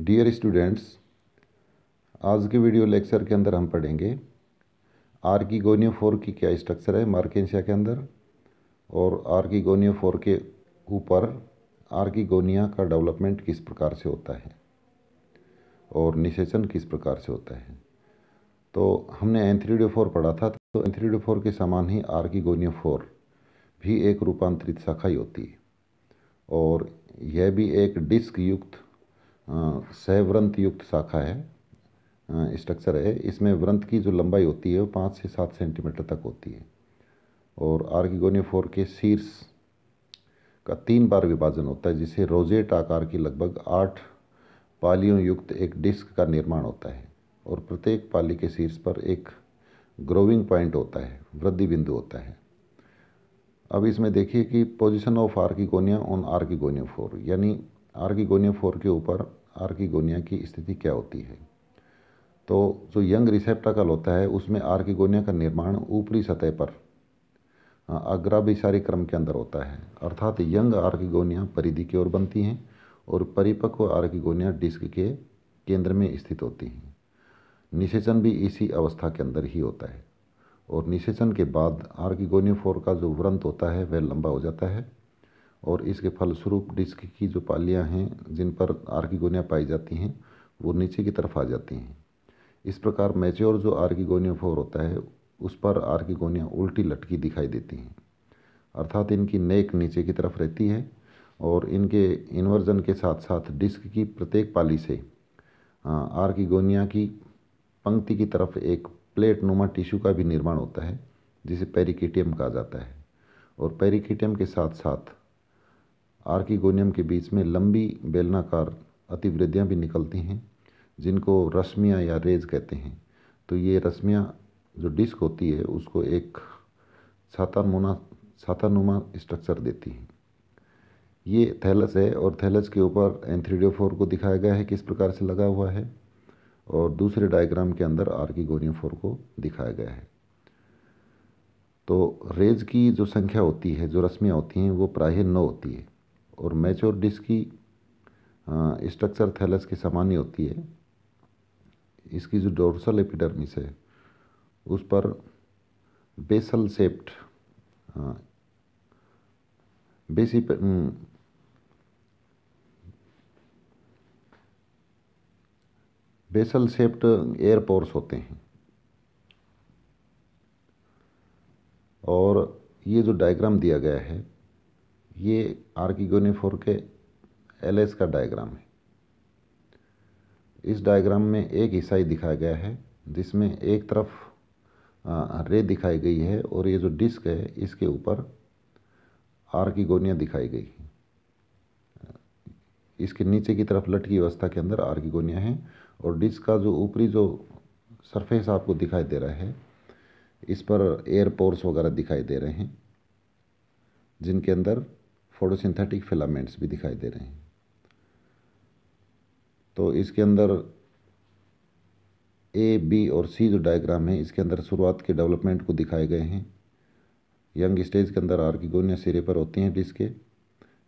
Dear students, आज के video lecture के अंदर हम पढ़ेंगे आर्किगोनियोफोर की क्या स्ट्रक्चर है मार्केंशिया के अंदर, और आर्किगोनियोफोर के ऊपर आर्किगोनिया का डेवलपमेंट किस प्रकार से होता है और निषेचन किस प्रकार से होता है। तो हमने एंथ्रीडियोफोर पढ़ा था, तो एंथ्रीडियोफोर के समान ही आर्किगोनियोफोर भी एक रूपांतरित शाखा ही होती है, और यह भी एक डिस्क युक्त सहव्रंत युक्त शाखा है, स्ट्रक्चर है। इसमें व्रंत की जो लंबाई होती है वो 5 से 7 सेंटीमीटर तक होती है, और आर्किगोनियोफोर के शीर्ष का 3 बार विभाजन होता है, जिसे रोजेट आकार की लगभग 8 पालियों युक्त एक डिस्क का निर्माण होता है, और प्रत्येक पाली के शीर्ष पर एक ग्रोविंग पॉइंट होता है, वृद्धि बिंदु होता है। अब इसमें देखिए कि पोजीशन ऑफ आर्किगोनिया ऑन आर्किगोनियोफोर, यानी आर्किगोनियोफोर के ऊपर आर्किगोनिया की स्थिति क्या होती है। तो जो यंग रिसेप्टाकल होता है उसमें आर्किगोनिया का निर्माण ऊपरी सतह पर अग्राभिसारी क्रम के अंदर होता है, अर्थात यंग आर्किगोनिया परिधि की ओर बनती हैं और परिपक्व आर्किगोनिया डिस्क के केंद्र में स्थित होती हैं। निषेचन भी इसी अवस्था के अंदर ही होता है, और निषेचन के बाद आर्किगोनियोफोर का जो व्रंत होता है वह लंबा हो जाता है, और इसके फलस्वरूप डिस्क की जो पालियां हैं जिन पर आर्किगोनिया पाई जाती हैं वो नीचे की तरफ आ जाती हैं। इस प्रकार मैच्योर जो आर्किगोनियोफोर होता है उस पर आर्किगोनिया उल्टी लटकी दिखाई देती हैं, अर्थात इनकी नेक नीचे की तरफ रहती है, और इनके इन्वर्जन के साथ साथ डिस्क की प्रत्येक पाली से आर्किगोनिया की पंक्ति की तरफ एक प्लेट नुमा टिश्यू का भी निर्माण होता है, जिसे पेरिकिटियम कहा जाता है। और पेरिकिटियम के साथ साथ आर्किगोनियम के बीच में लंबी बेलनाकार अतिवृद्धियाँ भी निकलती हैं, जिनको रश्मियाँ या रेज कहते हैं। तो ये रश्मियाँ जो डिस्क होती है उसको एक छातानुमा स्ट्रक्चर देती हैं। ये थैलस है, और थैलस के ऊपर एंथ्रीडियोफोर को दिखाया गया है किस प्रकार से लगा हुआ है, और दूसरे डायग्राम के अंदर आर्किगोनियोफोर को दिखाया गया है। तो रेज की जो संख्या होती है, जो रश्मियाँ होती हैं, वो प्रायः 9 होती है, और मैच्योर डिस्क की स्ट्रक्चर थैलस के समान ही होती है। इसकी जो डोर्सल एपिडर्मिस है उस पर basal shaped basal shaped air pores होते हैं। और ये जो डायग्राम दिया गया है ये आर्किगोनियोफोर के एलएस का डायग्राम है। इस डायग्राम में एक हिस्सा ही दिखाया गया है जिसमें एक तरफ रे दिखाई गई है, और ये जो डिस्क है इसके ऊपर आर्किगोनिया दिखाई गई है। इसके नीचे की तरफ लटकी अवस्था के अंदर आर्किगोनिया है, और डिस्क का जो ऊपरी जो सरफेस आपको दिखाई दे रहा है इस पर एयर पोर्स वगैरह दिखाई दे रहे हैं, जिनके अंदर फोटोसिंथेटिक फिलामेंट्स भी दिखाई दे रहे हैं। तो इसके अंदर ए, बी और सी जो डायग्राम है इसके अंदर शुरुआत के डेवलपमेंट को दिखाए गए हैं। यंग स्टेज के अंदर आर्किगोनिया सिरे पर होती हैं डिस्क के,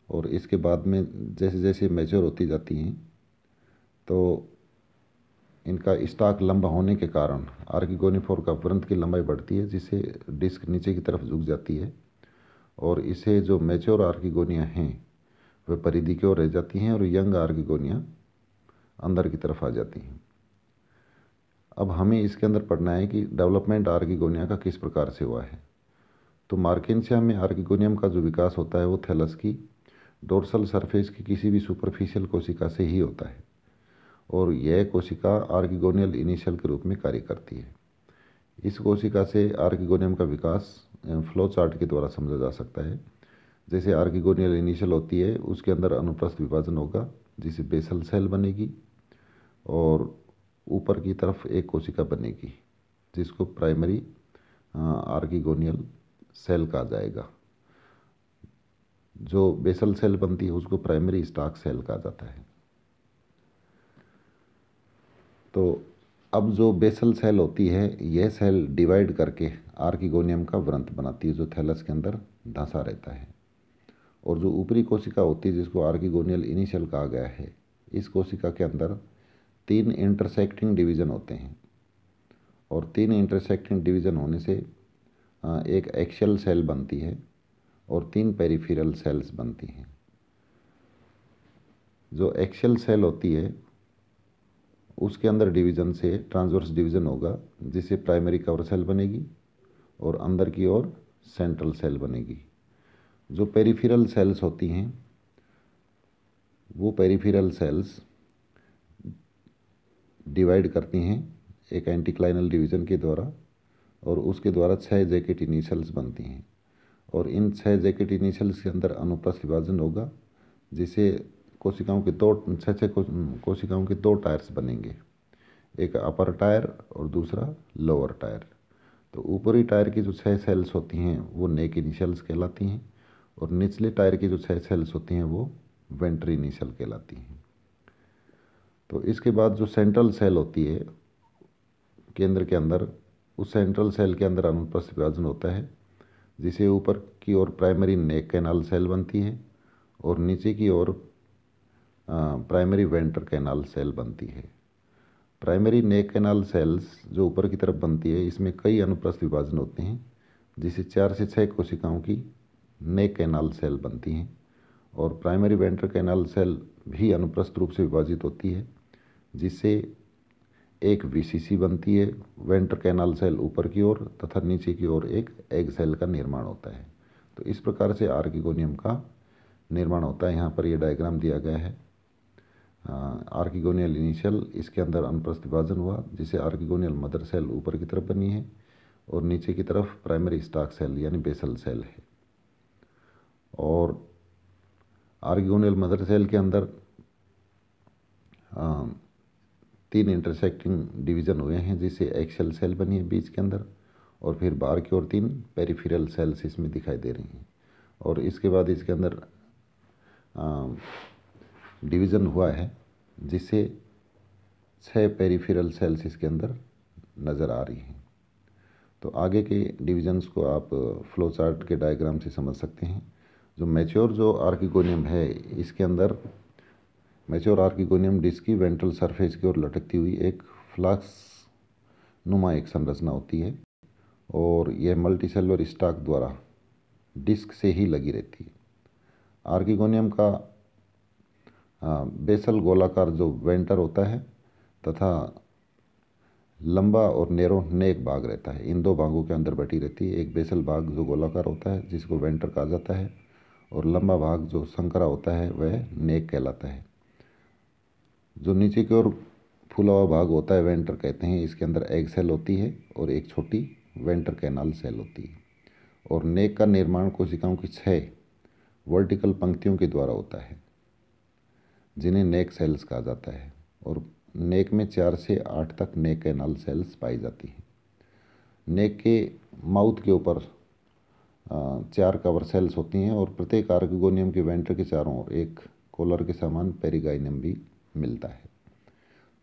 और इसके बाद में जैसे जैसे मैच्योर होती जाती हैं तो इनका स्टॉक लंबा होने के कारण आर्किगोनियोफोर का व्रंत की लंबाई बढ़ती है, जिससे डिस्क नीचे की तरफ झुक जाती है, और इसे जो मैच्योर आर्किगोनिया हैं वे परिधि की ओर रह जाती हैं, और यंग आर्किगोनिया अंदर की तरफ आ जाती हैं। अब हमें इसके अंदर पढ़ना है कि डेवलपमेंट आर्किगोनिया का किस प्रकार से हुआ है। तो मार्केंशिया में आर्किगोनियम का जो विकास होता है वो थैलस की डोर्सल सरफेस की किसी भी सुपरफिशियल कोशिका से ही होता है, और यह कोशिका आर्किगोनियल इनिशियल के रूप में कार्य करती है। इस कोशिका से आर्किगोनियम का विकास फ्लो चार्ट के द्वारा समझा जा सकता है। जैसे आर्किगोनियल इनिशियल होती है उसके अंदर अनुप्रस्थ विभाजन होगा, जिसे बेसल सेल बनेगी, और ऊपर की तरफ एक कोशिका बनेगी जिसको प्राइमरी आर्किगोनियल सेल कहा जाएगा। जो बेसल सेल बनती है उसको प्राइमरी स्टॉक सेल कहा जाता है। तो अब जो बेसल सेल होती है यह सेल डिवाइड करके आर्किगोनियम का व्रंत बनाती है, जो थैलस के अंदर धंसा रहता है। और जो ऊपरी कोशिका होती है जिसको आर्किगोनियल इनिशियल कहा गया है इस कोशिका के अंदर 3 इंटरसेक्टिंग डिवीज़न होते हैं और 3 इंटरसेक्टिंग डिवीज़न होने से एक एक्शियल सेल बनती है और 3 पेरिफेरल सेल्स बनती हैं। जो एक्शियल सेल होती है उसके अंदर डिवीज़न से ट्रांसवर्स डिवीज़न होगा, जिससे प्राइमरी कवर सेल बनेगी और अंदर की ओर सेंट्रल सेल बनेगी। जो पेरिफेरल सेल्स होती हैं वो पेरिफेरल सेल्स डिवाइड करती हैं एक एंटीक्लाइनल डिवीज़न के द्वारा और उसके द्वारा 6 जैकेट इनिशियल्स बनती हैं और इन 6 जैकेट इनिशियल्स के अंदर अनुप्रस्थ विभाजन होगा, जिससे कोशिकाओं के 6 कोशिकाओं के 2 टायर्स बनेंगे, एक अपर टायर और दूसरा लोअर टायर। तो ऊपरी टायर की जो 6 सेल्स होती हैं वो नेक इनिशियल्स कहलाती हैं और निचले टायर की जो 6 सेल्स होती हैं वो वेंट्री इनिशियल कहलाती हैं। तो इसके बाद जो सेंट्रल सेल होती है केंद्र के अंदर, उस सेंट्रल सेल के अंदर अनुप्रस्थ विभाजन होता है, जिसे ऊपर की ओर प्राइमरी नेक कैनाल सेल बनती है और नीचे की ओर प्राइमरी वेंट्र कैनाल सेल बनती है। प्राइमरी नेक कैनाल सेल्स जो ऊपर की तरफ बनती है, इसमें कई अनुप्रस्थ विभाजन होते हैं, जिसे 4 से 6 कोशिकाओं की नेक कैनाल सेल बनती हैं और प्राइमरी वेंट्र कैनाल सेल भी अनुप्रस्थ रूप से विभाजित होती है, जिससे एक वीसीसी बनती है, वेंट्र कैनाल सेल ऊपर की ओर तथा नीचे की ओर एक एग सेल का निर्माण होता है। तो इस प्रकार से आर्किगोनियम का निर्माण होता है। यहाँ पर यह डायग्राम दिया गया है। आर्किगोनियल इनिशियल, इसके अंदर अनुप्रस्थ विभाजन हुआ, जिसे आर्किगोनियल मदर सेल ऊपर की तरफ बनी है और नीचे की तरफ प्राइमरी स्टॉक सेल यानी बेसल सेल है। और आर्किगोनियल मदर सेल के अंदर 3 इंटरसेक्टिंग डिवीज़न हुए हैं, जिससे एक्शियल सेल बनी है बीच के अंदर और फिर बाहर की ओर 3 पेरिफेरल सेल्स इसमें दिखाई दे रही हैं। और इसके बाद इसके अंदर डिवीज़न हुआ है, जिससे 6 पेरिफेरल सेल्स इसके अंदर नज़र आ रही हैं। तो आगे के डिवीजन्स को आप फ्लो चार्ट के डायग्राम से समझ सकते हैं। जो मैच्योर जो आर्किगोनियम है, इसके अंदर मैच्योर आर्किगोनियम डिस्क की वेंट्रल सरफेस की ओर लटकती हुई एक फ्लास्क नुमा एक संरचना होती है और यह मल्टीसेलुलर स्टॉक द्वारा डिस्क से ही लगी रहती है। आर्किगोनियम का बेसल गोलाकार जो वेंटर होता है तथा लंबा और नैरो नेक भाग रहता है, इन 2 भागों के अंदर बटी रहती है। एक बेसल भाग जो गोलाकार होता है जिसको वेंटर कहा जाता है और लंबा भाग जो संकरा होता है वह नेक कहलाता है। जो नीचे की ओर फूला हुआ भाग होता है वेंटर कहते हैं, इसके अंदर एग सेल होती है और एक छोटी वेंटर कैनाल सेल होती है। और नेक का निर्माण कोशिकाओं की 6 वर्टिकल पंक्तियों के द्वारा होता है, जिन्हें नेक सेल्स कहा जाता है। और नेक में 4 से 8 तक नेक कैनाल सेल्स पाई जाती हैं। नेक के माउथ के ऊपर 4 कवर सेल्स होती हैं और प्रत्येक आर्किगोनियम के वेंटर के चारों ओर एक कॉलर के समान पेरिगाइनियम भी मिलता है।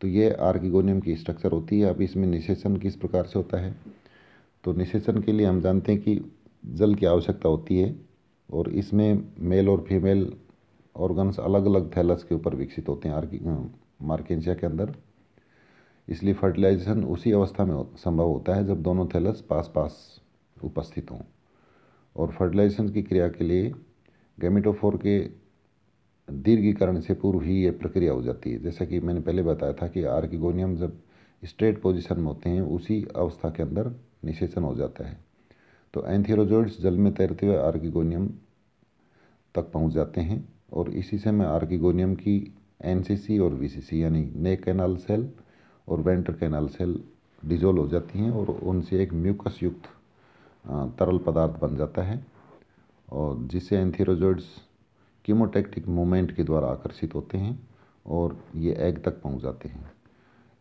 तो ये आर्किगोनियम की स्ट्रक्चर होती है। अब इसमें निषेचन किस प्रकार से होता है, तो निषेचन के लिए हम जानते हैं कि जल की आवश्यकता होती है और इसमें मेल और फीमेल ऑर्गन्स अलग अलग थैलस के ऊपर विकसित होते हैं मार्केंशिया के अंदर। इसलिए फर्टिलाइजेशन उसी अवस्था में संभव होता है जब दोनों थैलस पास पास उपस्थित हों। और फर्टिलाइजेशन की क्रिया के लिए गैमेटोफोर के दीर्घीकरण से पूर्व ही ये प्रक्रिया हो जाती है। जैसा कि मैंने पहले बताया था कि आर्किगोनियम जब स्ट्रेट पोजीशन में होते हैं उसी अवस्था के अंदर निषेचन हो जाता है। तो एंथेरोजोइड्स जल में तैरते हुए आर्किगोनियम तक पहुंच जाते हैं और इसी समय आर्किगोनियम की एनसीसी और वीसीसी यानी नेक कैनाल सेल और वेंट्र कैनाल सेल डिजोल्व हो जाती हैं और उनसे एक म्यूकस युक्त तरल पदार्थ बन जाता है और जिससे एंथेरोजोइड्स कीमोटैक्टिक मूवमेंट के द्वारा आकर्षित होते हैं और ये एग तक पहुंच जाते हैं।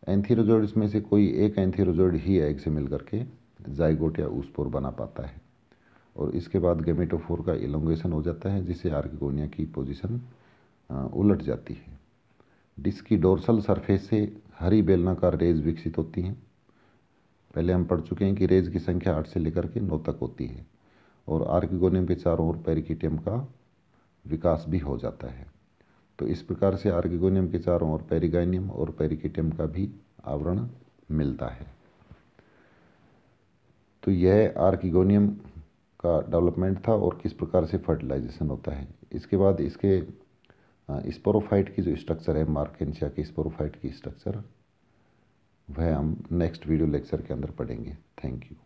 एंथेरोजोइड्स में से कोई एक एंथेरोजोइड ही एग से मिलकर के जाइगोट या ऊस्पोर बना पाता है और इसके बाद गैमेटोफोर का इलोंगेशन हो जाता है, जिससे आर्किगोनिया की पोजीशन उलट जाती है। डिस्क की डोर्सल सरफेस से हरी बेलनाकार रेज विकसित होती हैं। पहले हम पढ़ चुके हैं कि रेज की संख्या 8 से लेकर के 9 तक होती है और आर्किगोनियम के चारों ओर पेरिकिटियम का विकास भी हो जाता है। तो इस प्रकार से आर्किगोनियम के चारों ओर पेरिगाइनियम और पेरिकिटियम का भी आवरण मिलता है। तो यह आर्किगोनियम का डेवलपमेंट था और किस प्रकार से फर्टिलाइजेशन होता है। इसके बाद इसके स्पोरोफाइट की जो स्ट्रक्चर है, मार्केंसिया के स्पोरोफाइट की स्ट्रक्चर, वह हम नेक्स्ट वीडियो लेक्चर के अंदर पढ़ेंगे। Thank you.